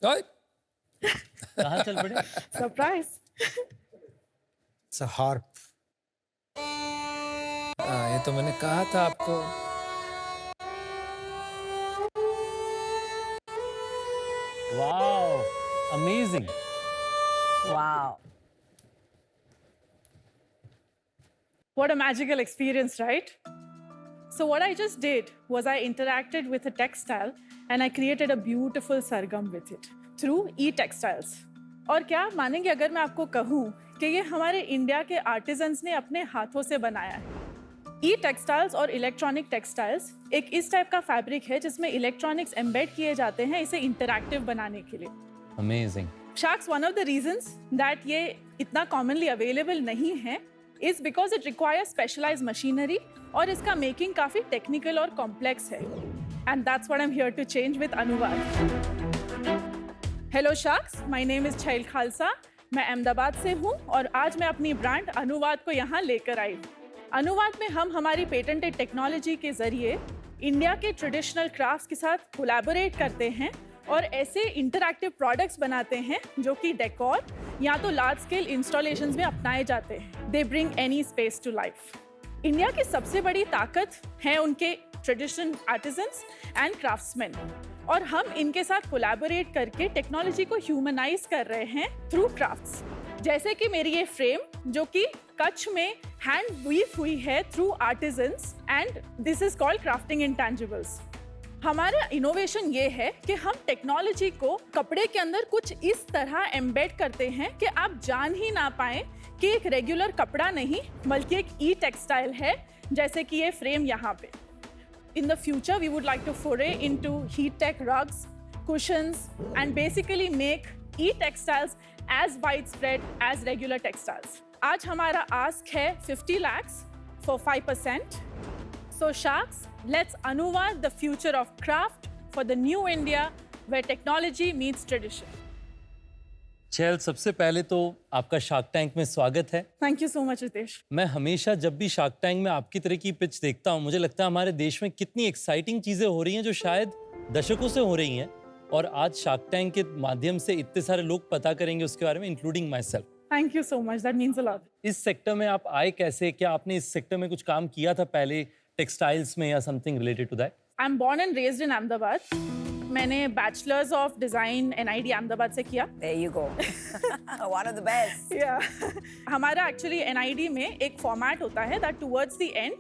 ओए, कहाँ चल पड़े? Surprise. it's a harp. ये तो मैंने कहा था आपको। Wow, amazing. Wow. What a magical experience, right? So what I just did was I interacted with a textile and I created a beautiful sargam with it through e-textiles. और क्या आप मानेंगे अगर मैं आपको कहूँ कि ये हमारे इंडिया के आर्टिजन्स ने अपने हाथों से बनाया है। ई-टेक्सटाइल्स और इलेक्ट्रॉनिक टेक्सटाइल्स एक इस टाइप का फैब्रिक है जिसमें इलेक्ट्रॉनिक्स एम्बेड किए जाते हैं इसे इंटरैक्टिव बनाने के लिए। Amazing. Sharks, one of the reasons that ये इतना commonly available नहीं है is because it requires specialized machinery और इसका making काफी technical और complex है. And that's what I'm here to change with Anuvad. Hello Sharks, my name is Chail Khalsa. मैं अहमदाबाद से हूँ और आज मैं अपनी ब्रांड अनुवाद को यहाँ लेकर आई हूँ। अनुवाद में हम हमारी पेटेंटेड टेक्नोलॉजी के जरिए इंडिया के ट्रेडिशनल क्राफ्ट्स के साथ कोलैबोरेट करते हैं और ऐसे इंटरैक्टिव प्रोडक्ट्स बनाते हैं जो कि डेकोर या तो लार्ज स्केल इंस्टॉलेशंस में अपनाए जाते हैं। They bring any space to life. India की सबसे बड़ी ताकत है उनके ट्रेडिशनल आर्टिजन्स एंड क्राफ्ट्समैन और हम इनके साथ कोलैबोरेट करके टेक्नोलॉजी को ह्यूमनाइज कर रहे हैं थ्रू क्राफ्ट्स। जैसे कि मेरी ये फ्रेम जो कि कच्छ में हैंड वीव हुई है through artisans and this is called crafting intangibles. हमारा इनोवेशन ये है कि हम टेक्नोलॉजी को कपड़े के अंदर कुछ इस तरह एम्बेड करते हैं कि आप जान ही ना पाएं कि एक रेगुलर कपड़ा नहीं बल्कि एक ई टेक्सटाइल है, जैसे कि ये फ्रेम यहाँ पे। In the future we would like to foray into heat tech rugs, cushions and basically make e textiles as widespread as regular textiles. आज हमारा आस्क है 50 lakhs for 5%. So Sharks, let's Anuvad the future of craft for the new India where technology meets tradition. चैल, सबसे पहले तो आपका shark tank में स्वागत है। Thank you so much, Ritesh. मैं हमेशा जब भी शार्क टैंक में आपकी तरह की पिच देखता हूँ, मुझे लगता है हमारे देश में कितनी एक्साइटिंग चीजें हो रही हैं जो शायद दशकों से हो रही हैं और आज शार्क टैंक के माध्यम से इतने सारे लोग पता करेंगे उसके बारे में, including my self. Thank you so much. That means a lot. इस सेक्टर में आप आए कैसे? क्या आपने इस सेक्टर में कुछ काम किया था पहले टेक्सटाइल्स में या something related to that? I'm born and raised in Ahmedabad. मैंने bachelors of design NID Ahmedabad से किया। There you go. One of the best. हमारा एक्चुअली NID में एक फॉर्मेट होता है दैट टुवर्ड्स द एंड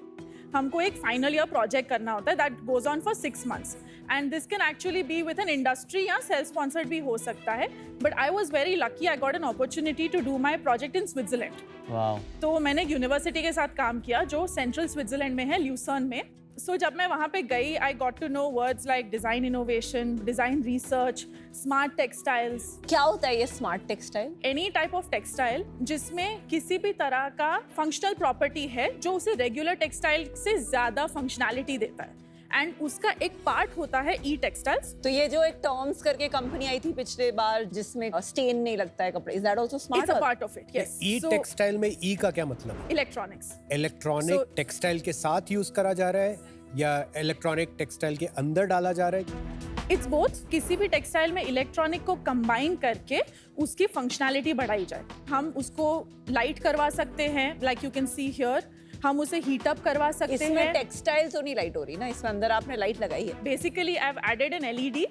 हमको एक फाइनल ईयर प्रोजेक्ट करना होता है that goes on for 6 months and this can actually be with an industry या सेल्फ स्पॉन्सर्ड भी हो सकता है, but I was very lucky, I got an opportunity to do my project in Switzerland. Wow. तो मैंने university के साथ काम किया जो सेंट्रल स्विट्जरलैंड में है, ल्यूसर्न में। सो जब मैं वहाँ पे गई I got to know words like design innovation, design research, smart textiles. क्या होता है ये smart textile? Any type of textile जिसमें किसी भी तरह का फंक्शनल प्रॉपर्टी है जो उसे रेगुलर टेक्सटाइल से ज्यादा फंक्शनैलिटी देता है एंड उसका एक पार्ट होता है ई टेक्सटाइल्स। तो ये जो एक टर्म्स करके कंपनी आई थी पिछले बार जिसमें स्टेन नहीं लगता है कपड़े, is that also smart? It's a part of it, yes. E textile में ई का क्या मतलब? इलेक्ट्रॉनिक्स। इलेक्ट्रॉनिक टेक्सटाइल के साथ यूज करा जा रहा है या इलेक्ट्रॉनिक टेक्सटाइल के अंदर डाला जा रहा है? It's both. किसी भी टेक्सटाइल में इलेक्ट्रॉनिक को कंबाइन करके उसकी फंक्शनैलिटी बढ़ाई जाए। हम उसको लाइट करवा सकते हैं, like you can see here. हम उसे हीट अप करवा सकते हैं। इसमें टेक्सटाइल तो नहीं लाइट हो रही ना, इसमें अंदर आपने लाइट लगाई है। Basically I have added an LED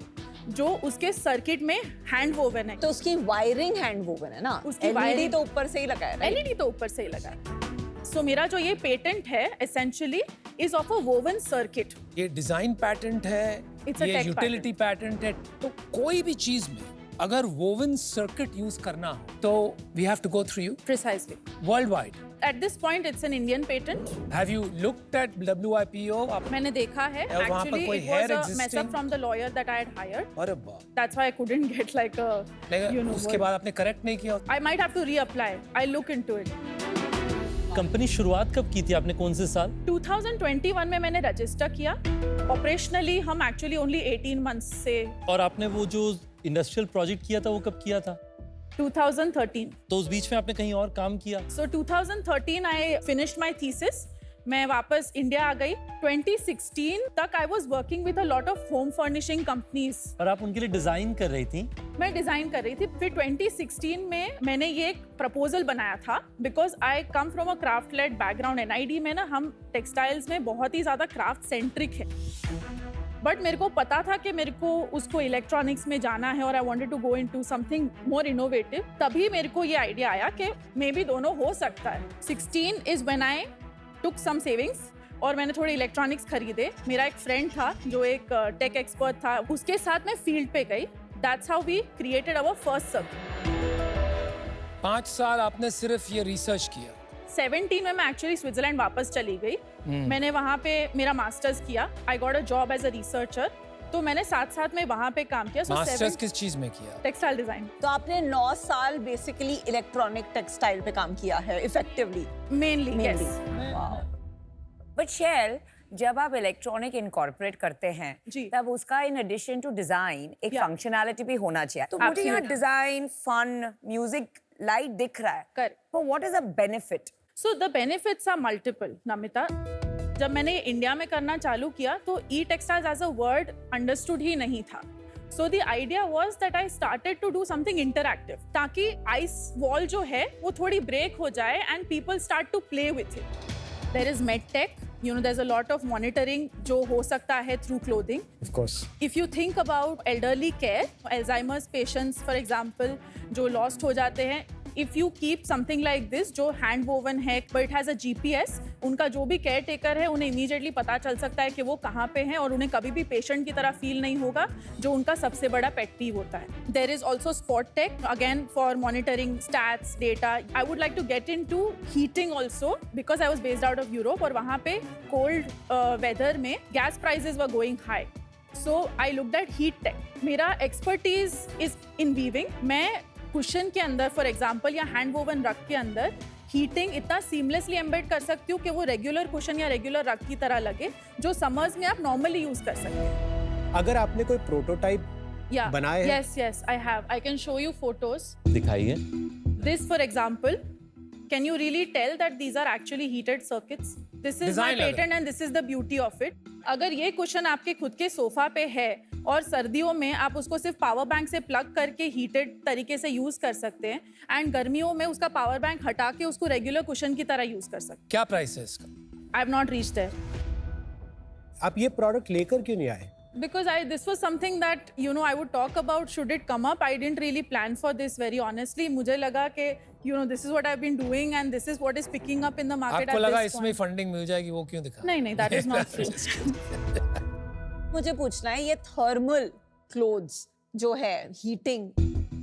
जो उसके सर्किट में हैंड वोवन है। तो उसकी वायरिंग हैंड वोवन है ना, उसकी LED wiring- तो ऊपर से ही लगा है, right? LED तो ऊपर से ही लगा है। सो मेरा जो ये पेटेंट है essentially is of a woven circuit. ये डिजाइन पैटेंट है, It's a ये tech यूटिलिटी पैटेंट है। तो कोई भी चीज में अगर वोवन सर्किट यूज करना हो तो we have to go through you Precisely. World wide. At this point it's an Indian patent. Have you looked at WIPO? मैंने देखा है। और वहाँ पर Actually कोई it hair was a mess existing? up from the lawyer that I had hired. अरे वाह। That's why I couldn't get like a, you know, उसके बाद आपने करेक्ट नहीं किया? I might have to reapply. I'll look into it. Company शुरुआत कब की थी आपने, कौन से साल? 2021 में मैंने रजिस्टर किया। ऑपरेशनली हम एक्चुअली ओनली 18 months से। और आपने वो जो इंडस्ट्रियल प्रोजेक्ट किया था वो कब किया था? 2013. तो उस बीच में आपने कहीं और काम किया? So 2013 I finished my thesis मैं वापस इंडिया आ गई 2016 तक I was working with a lot of home furnishing companies और आप उनके लिए डिजाइन कर रही थी। मैं डिजाइन कर रही थी। फिर 2016 में मैंने ये एक प्रपोजल बनाया था because I come from a craft led background. NID में ना हम टेक्सटाइल्स में बहुत ही ज्यादा क्राफ्ट सेंट्रिक है, बट मेरे को पता था कि मेरे को उसको इलेक्ट्रॉनिक्स में जाना है और I wanted to go into something more innovative. तभी मेरे को ये आइडिया आया कि मे बी दोनों हो सकता है। 16 is when I took some savings और मैंने थोड़े इलेक्ट्रॉनिक्स खरीदे। मेरा एक फ्रेंड था जो एक टेक एक्सपर्ट था, उसके साथ मैं फील्ड पे गई। That's how we created our first circuit. 5 साल आपने सिर्फ ये रिसर्च किया। 17 में मैं एक्चुअली स्विट्जरलैंड वापस चली गई। मैंने वहाँ पे मेरा मास्टर्स किया। I got a job as a researcher. तो मैंने साथ साथ में वहाँ पे काम किया। मास्टर्स किस चीज में किया? Textile design. तो आपने 9 साल बेसिकली इलेक्ट्रॉनिक टेक्सटाइल पे काम किया है effectively. Mainly yes. But shell, जब आप इलेक्ट्रॉनिक इनकॉर्पोरेट करते हैं जी। तब उसका इन एडिशन टू डिजाइन एक Yeah. फंक्शनैलिटी भी होना चाहिए। तो मुझे यहाँ Absolutely. Design, fun, music, light दिख रहा है। Correct. तो what is the benefit? So the benefits are multiple Namita. जब मैंने इंडिया में करना चालू किया तो e textiles as a word understood ही नहीं था। So the idea was that I started to do something interactive, ताकि आइस वॉल जो है वो थोड़ी ब्रेक हो जाए and people start to play with it. There is medtech, you know, there's a lot of monitoring जो हो सकता है through clothing. Of course. If you think about elderly care, Alzheimer's patients for example, जो lost हो जाते हैं, if you keep something like this जो hand woven है but it has a GPS, उनका जो भी केयर टेकर है उन्हें immediately पता चल सकता है कि वो कहाँ पे हैं और उन्हें कभी भी पेशेंट की तरह फील नहीं होगा, जो उनका सबसे बड़ा पेट पीव होता है। There is also spot tech again for monitoring stats, data. I would like to get into heating also because I was based out of Europe और वहाँ पे cold weather में gas prices were going high. So I looked at heat tech. मेरा expertise is in weaving. मैं cushion के अंदर for example या hand woven रग के अंदर हीटिंग इतना सीमलेसली एम्बेड कर सकती हूँ कि वो रेगुलर कुशन या रेगुलर रग की तरह लगे, जो समर्स में आप नॉर्मली यूज कर सकते हैं। अगर आपने कोई प्रोटोटाइप या बनाए हैं? Yes I have. I can show you photos. दिखाइए। This for example, can you really tell that these are actually heated circuits? This is my Design लग रहा patent and this is the beauty of it. अगर ये cushion आपके खुद के sofa पे है और सर्दियों में आप उसको सिर्फ पावर बैंक से प्लग करके हीटेड तरीके से यूज कर सकते हैं एंड गर्मियों में उसका पावर बैंक हटा के उसको रेगुलर कुशन की तरह यूज कर सकते क्या प्राइस है इसका? हैं। I have not reached there आप ये प्रोडक्ट लेकर क्यों नहीं आए? because this was something that I would talk about should it come up. I didn't really plan for this very honestly. मुझे लगा कि this is what I've been doing and this is what is picking up in the market आपको at लगा this इसमें point. Funding मिल जाएगी, वो क्यों दिखा? नहीं, that is not true. मुझे पूछना है, ये थर्मल क्लोथ्स जो है हीटिंग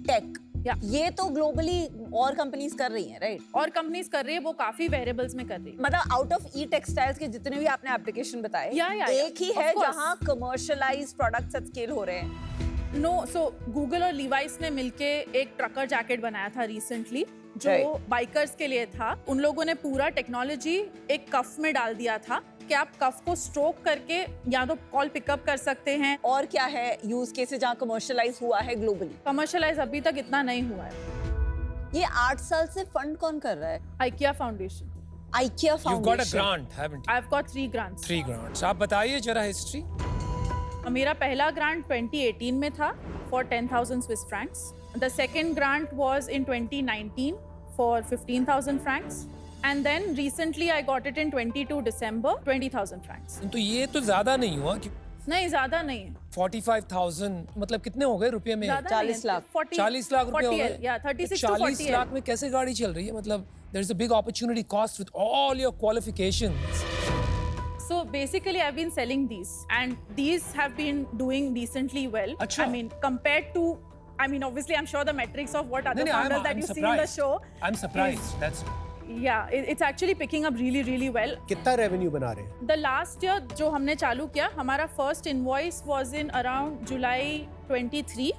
टेक, Yeah. ये तो ग्लोबली और कंपनीज कर रही हैं, राइट? और कंपनीज कर रही है, वो काफी वेरिएबल्स में कर रही है। मतलब आउट ऑफ ई टेक्सटाइल्स के जितने भी आपने एप्लीकेशन बताए, एक ही है जहां कमर्शियलाइज प्रोडक्ट्स एट स्केल हो रहे हैं। नो, सो गूगल और लीवाइस ने मिलके एक ट्रकर जैकेट बनाया था रिसेंटली, जो Right. बाइकर्स के लिए था। उन लोगों ने पूरा टेक्नोलॉजी एक कफ में डाल दिया था कि आप कफ को स्ट्रोक करके या तो कॉल पिकअप कर सकते हैं। और क्या है यूज केसेस जहां कमर्शियलाइज हुआ है ग्लोबली? कमर्शियलाइज अभी तक इतना नहीं हुआ है। ये 8 साल से फंड कौन कर रहा है? IKEA foundation. IKEA You've got a foundation. grant, haven't you? I have got 3 grants. 3 grants. आप बताइए जरा हिस्ट्री। मेरा पहला ग्रांट 2018 में था for 10,000 Swiss francs. The second grant was in 2019 for 15,000 francs. And then recently I got it in 22 December, 20,000 francs. तो ये तो ज्यादा नहीं हुआ कि नहीं, ज्यादा नहीं है। 45,000 मतलब कितने हो गए रुपए में? ज्यादा 40 नहीं है। लाख। 40 लाख रुपए हो 40 गए? yeah, 36 to 40 40 लाख में कैसे गाड़ी चल रही है? मतलब there is a big opportunity cost with all your qualifications. So basically I've been selling these and these have been doing decently well. अच्छा। I mean compared to, obviously I'm sure the metrics of what other नहीं, founders I'm that you see in the surprised. show. I'm surprised. That's Yeah, it's actually picking up really, really well. कितना revenue बना रहे हैं? The last year जो हमने चालू किया, हमारा first invoice was in around July 23.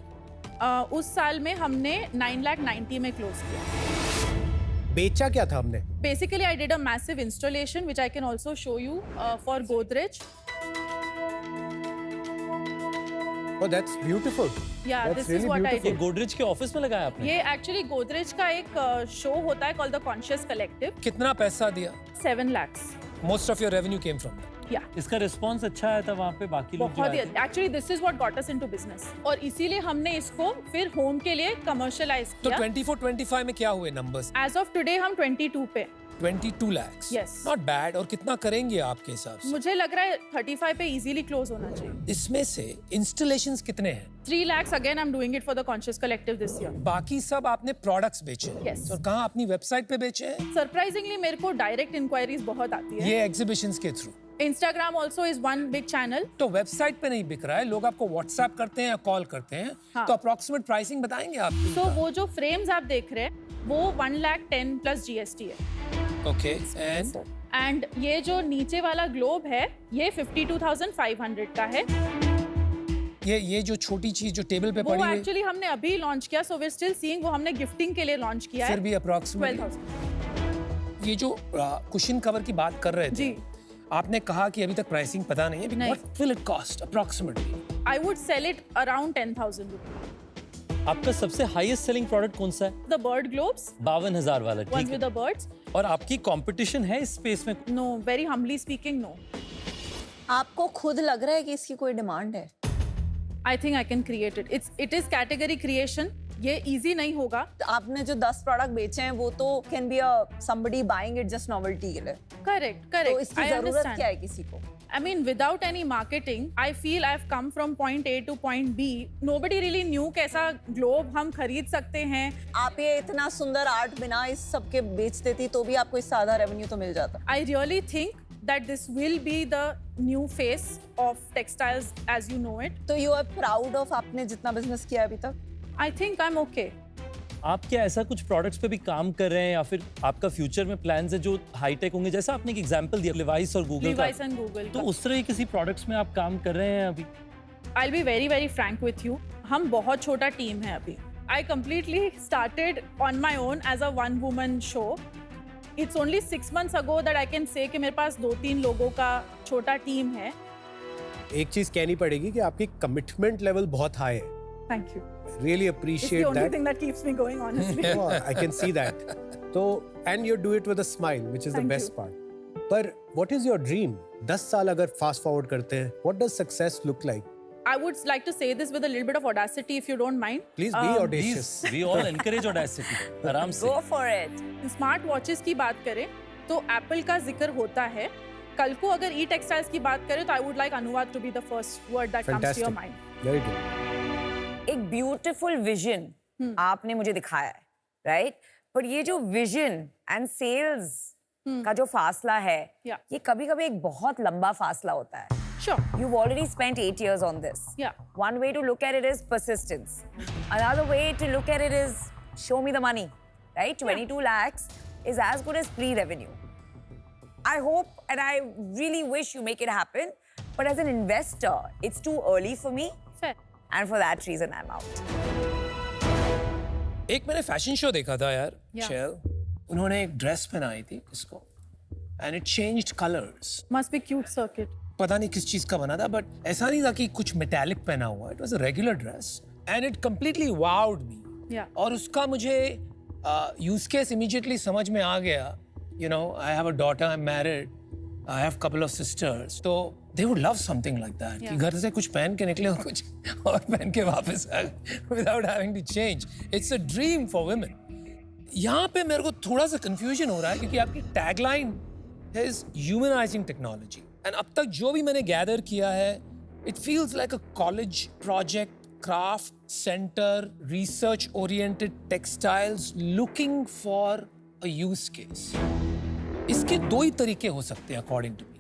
उस साल में हमने 9,90,000 में close किया। बेचा क्या था हमने? Basically, I did a massive installation, which I can also show you for Godrej. Oh, that's beautiful. Yeah, That's this is really what I ये did. गोदरेज के ऑफिस में लगाया आपने? ये एक्चुअली गोदरेज का एक शो होता है called the Conscious Collective. कितना पैसा दिया? 7 lakhs. Most of your revenue came from that. इसका रिस्पांस अच्छा आया था वहाँ पे बाकी लोग जो बहुत ही आए थे? Actually this is what got us into business और इसीलिए हमने इसको फिर होम के लिए कमर्शियलाइज तो किया 24-25 में क्या हुए numbers? एज ऑफ टुडे हम 22 पे 22 lakhs. Yes. Not bad. और कितना करेंगे आपके हिसाब से? मुझे लग रहा है 35 पे इजीली क्लोज होना चाहिए इसमें से installations कितने हैं? 3 lakhs again I'm doing it for the Conscious Collective this year. बाकी सब आपने प्रोडक्ट्स बेचे हैं? Yes. और कहाँ अपनी वेबसाइट पे बेचे हैं? सरप्राइजिंगली मेरे को डायरेक्ट इंक्वायरीज बहुत आती है ये एग्जीबिशंस के through. Instagram also is one big channel तो वेबसाइट पे नहीं बिक रहा है, लोग आपको व्हाट्सएप करते हैं या कॉल करते हैं, हाँ. तो अप्रोक्सीमेट प्राइसिंग बताएंगे आप? तो वो जो फ्रेम्स आप देख रहे हैं वो 1,10,000 प्लस GST है ओके एंड ये जो नीचे वाला ग्लोब है ये 52,500 का है ये जो छोटी चीज जो टेबल पे वो पड़ी हुई एक्चुअली हमने अभी लॉन्च किया सो वी स्टिल सीइंग वो हमने गिफ्टिंग के लिए लॉन्च किया फिर है भी अप्रोक्सीमेट 12,000 ये जो कुशन कवर की बात कर रहे थे जी आपने कहा कि अभी तक प्राइसिंग पता नहीं है, नहीं। What will it cost approximately? I would sell it around 10,000 rupees आपका सबसे हाईएस्ट सेलिंग प्रोडक्ट कौन सा है? द बर्ड ग्लोब्स 52,000 वाला, ones ठीक with है। the birds और आपकी कंपटीशन है इस स्पेस में? no very humbly speaking no आपको खुद लग रहा है कि इसकी कोई डिमांड है? I think I can create it it is category creation ये easy नहीं होगा आपने जो 10 प्रोडक्ट बेचे हैं वो तो can be somebody buying it just novelty के लिए। correct तो इसकी I जरूरत understand क्या है किसी को? I mean, without any marketing, I feel I've come from point A to point B. Nobody really knew कैसा ग्लोब हम खरीद सकते हैं। आप ये इतना सुंदर आर्ट बिना इस सब के बेच देती तो भी आपको इससे आधा रेवेन्यू तो मिल जाता। I really think that this will be the new face of textiles as you know it. तो यू आर प्राउड ऑफ आपने जितना बिजनेस किया अभी तक? I think I'm okay. आप क्या ऐसा कुछ प्रोडक्ट्स पे भी काम कर रहे हैं या फिर आपका फ्यूचर में प्लान्स है जो हाईटेक होंगे? जैसा आपने एक एग्जांपल दिया Levi's और Google Levi's का, and Google तो का। उस तरह के किसी प्रोडक्ट्स में आप काम कर रहे हैं अभी? I'll be very very frank with you. हम बहुत छोटा टीम है अभी। I completely started on my own as a one woman show. It's only 6 months ago that I can say कि मेरे पास 2-3 लोगों का छोटा टीम है। एक चीज कहनी पड़ेगी कि आपकी कमिटमेंट लेवल बहुत हाई है। Thank you. Really It's the appreciate only that. thing that keeps me going honestly. Oh, I can see that. So, and you do it with a smile, which is the Thank best you. part. पर what is your dream? 10 साल अगर fast forward करते हैं, what does success look like? I would like to say this with a little bit of audacity if you don't mind. Please be audacious. We all encourage audacity. आराम से। Go for it. Smart watches की बात करें तो Apple का जिक्र होता है। कल को अगर ई टेक्सटाइल्स की बात करें तो आई वुड लाइक अनुवाद to be the first word that comes to your Fantastic. Mind. Very good. एक ब्यूटीफुल विजन आपने मुझे दिखाया है, राइट? पर ये जो विजन एंड सेल्स का जो फासला है, Yeah. ये कभी-कभी एक बहुत लंबा फासला होता है। Sure. You've already spent 8 years on this. Yeah. One way to look at it is persistence. Another way to look at it is show me the money, right? 22 lakhs is as good as pre-revenue. I hope and I really wish you make it happen, but as an investor, it's too early for me, Fair. and for that reason, I'm out. एक मैंने fashion show देखा था यार, Yeah. Shell, उन्होंने एक dress पहनाई थी इसको, and it changed colors. Must be cute circuit. पता नहीं किस चीज का बना था, बट ऐसा नहीं था कि कुछ मेटालिक पहना हुआ। It was a regular dress and it completely vowed me. Yeah. और उसका मुझे यूज केस इमीडिएटली समझ में आ गया। You know, I have a daughter, I am married, I have couple of sisters, तो they would love something like that कि Yeah. घर से कुछ पहन के निकले और कुछ और पहन के वापस आ गए without having to change. It's a dream for women. यहाँ पे मेरे को थोड़ा सा कंफ्यूजन हो रहा है क्योंकि आपकी tagline is humanizing technology, and अब तक जो भी मैंने गैदर किया है, it feels like a college project, craft center, research oriented textiles looking for a use case. इसके दो ही तरीके हो सकते हैं according to me.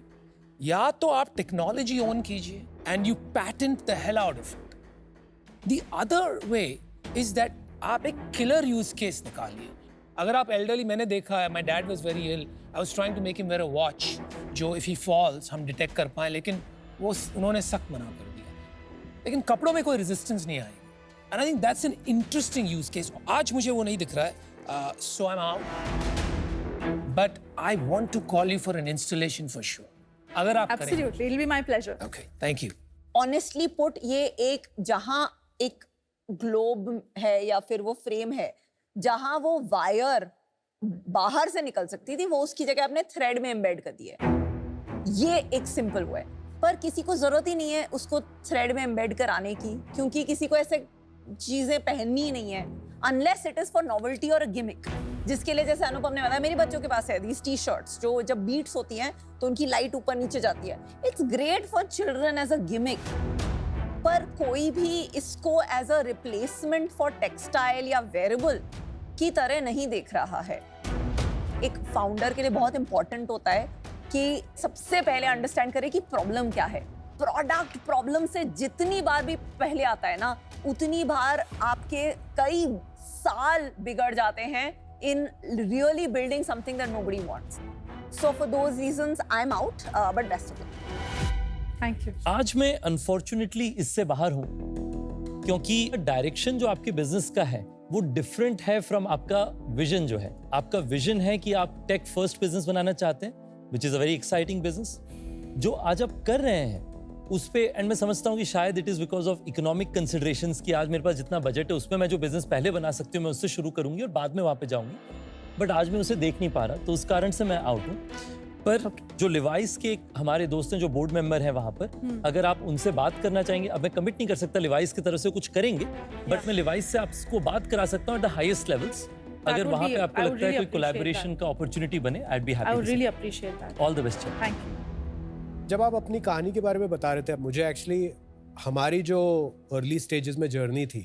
या तो आप टेक्नोलॉजी ओन कीजिए and you patent the hell out of it. The other way is that आप एक killer use case निकालिए। अगर आप एल्डरली, मैंने देखा है, my dad was very ill, I was trying to make him wear a watch जो if he falls हम डिटेक्ट कर पाए, लेकिन वो उन्होंने सख्त मना कर दिया। लेकिन कपड़ों में कोई रेजिस्टेंस नहीं आएगी, and I think that's an interesting use case. आज मुझे वो नहीं दिख रहा है, so I am out, but I want to call you for an installation for sure, अगर आप करेंगे। Absolutely. It'll be my pleasure. Okay, thank you. Honestly put, ये एक जहां एक ग्लोब है या फिर वो फ्रेम है जहां वो वायर बाहर से निकल सकती थी, वो उसकी जगह आपने थ्रेड में एम्बेड कर दिया है। ये एक सिंपल वो है, पर किसी को जरूरत ही नहीं है उसको थ्रेड में एम्बेड कराने की, क्योंकि किसी को ऐसे चीजें पहननी ही नहीं है unless it is for novelty और अ गिमिक, जिसके लिए जैसे अनुपम ने बताया मेरे बच्चों के पास है दीज टी शर्ट्स जो जब बीट्स होती हैं तो उनकी लाइट ऊपर नीचे जाती है। It's great for children as a gimmick, पर कोई भी इसको as a replacement for textile या वेयरेबल की तरह नहीं देख रहा है। एक फाउंडर के लिए बहुत इंपॉर्टेंट होता है कि सबसे पहले अंडरस्टैंड करे कि प्रॉब्लम क्या है। प्रोडक्ट प्रॉब्लम से जितनी बार भी पहले आता है ना, उतनी बार आपके कई साल बिगड़ जाते हैं in really building something that nobody wants. So for those reasons, I'm out, but best of luck. Thank you. आज मैं अनफॉर्चुनेटली इससे बाहर हूं क्योंकि डायरेक्शन जो आपके बिजनेस का है वो डिफरेंट है फ्रॉम आपका विजन जो है। आपका विजन है कि आप टेक फर्स्ट बिजनेस बनाना चाहते हैं, which is a very exciting business. जो आज आप कर रहे हैं उस पे, एंड मैं समझता हूँ कि शायद it is because of economic considerations कि आज मेरे पास जितना बजट है उसमें मैं जो बिजनेस पहले बना सकती हूँ मैं उससे शुरू करूंगी और बाद में वहां पे जाऊंगी, बट आज मैं उसे देख नहीं पा रहा, तो उस कारण से मैं आउट हूँ। पर जो लिवाइस के हमारे दोस्त हैं जो बोर्ड मेंबर हैं वहां पर, अगर आप उनसे बात करना चाहेंगे, अब मैं कमिट नहीं कर सकता लिवाइस की तरफ से कुछ करेंगे, बट मैं लिवाइस से आपको बात करा सकता हूँ एट द हाईएस्ट लेवल्स। अगर वहां पे आपको लगता है कोई कोलैबोरेशन का अपॉर्चुनिटी बने, I will be happy. I would really appreciate that. All the best. Thank you. जब आप अपनी कहानी के बारे में बता रहे थे, मुझे एक्चुअली हमारी जो अर्ली स्टेजेस में जर्नी थी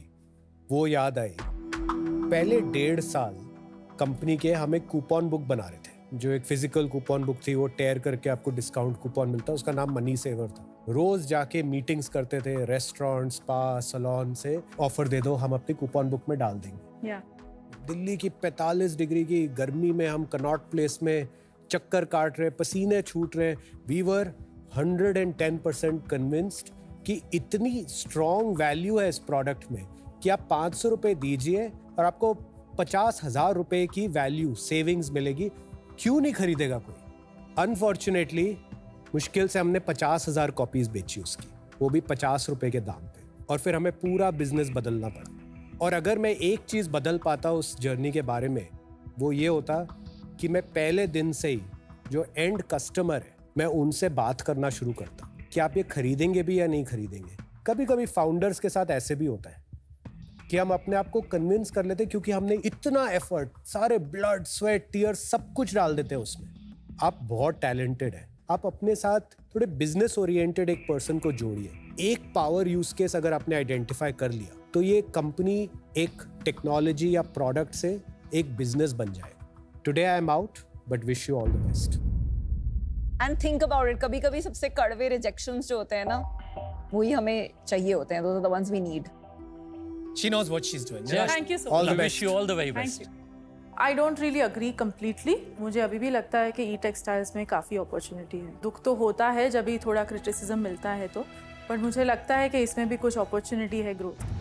वो याद आई। पहले 1.5 साल कंपनी के हम एक कूपन बुक बना रहे थे, जो एक फिजिकल कूपन बुक थी, वो टेयर करके आपको डिस्काउंट कूपन मिलता, उसका नाम मनी सेवर था। रोज जाके मीटिंग्स करते थे, रेस्टोरेंट, स्पा, सैलून से ऑफर दे दो, हम अपनी कूपन बुक में डाल देंगे। दिल्ली की 45 डिग्री की गर्मी में हम कनॉट प्लेस में चक्कर काट रहे, पसीने छूट रहे। वी वर 110% कन्विंस्ड कि इतनी स्ट्रॉन्ग वैल्यू है इस प्रोडक्ट में कि आप 500 रुपए दीजिए और आपको 50,000 रुपए की वैल्यू सेविंग्स मिलेगी, क्यों नहीं खरीदेगा कोई। अनफॉर्चुनेटली मुश्किल से हमने 50,000 कॉपीज बेची उसकी, वो भी 50 रुपए के दाम पे, और फिर हमें पूरा बिजनेस बदलना पड़ा। और अगर मैं एक चीज बदल पाता उस जर्नी के बारे में, वो ये होता कि मैं पहले दिन से ही जो एंड कस्टमर है मैं उनसे बात करना शुरू करता कि आप ये खरीदेंगे भी या नहीं खरीदेंगे। कभी कभी फाउंडर्स के साथ ऐसे भी होता है कि हम अपने आप को कन्विंस कर लेते क्योंकि हमने इतना एफर्ट, सारे ब्लड, स्वेट, टीयर सब कुछ डाल देते हैं उसमें। आप बहुत टैलेंटेड है, आप अपने साथ थोड़े बिजनेस ओरिएंटेड एक पर्सन को जोड़िए। एक पावर यूज केस अगर आपने आइडेंटिफाई कर लिया तो ये कंपनी एक टेक्नोलॉजी या प्रोडक्ट से एक बिजनेस बन जाएगा। Today I am out, but wish you all the best. And think about it, कभी कभी सबसे कड़वे रिजेक्शंस जो होते हैं ना, वही हमें चाहिए होते हैं, those are the ones we need. She knows what she's doing. Yeah. Thank you so All much. the I best. wish you all the very best. Thank you. I don't really agree completely. मुझे अभी भी लगता है कि ई textiles में काफ़ी opportunity है। दुख तो होता है जब भी थोड़ा क्रिटिसिज्म मिलता है तो, पर मुझे लगता है कि इसमें भी कुछ अपॉर्चुनिटी है ग्रोथ।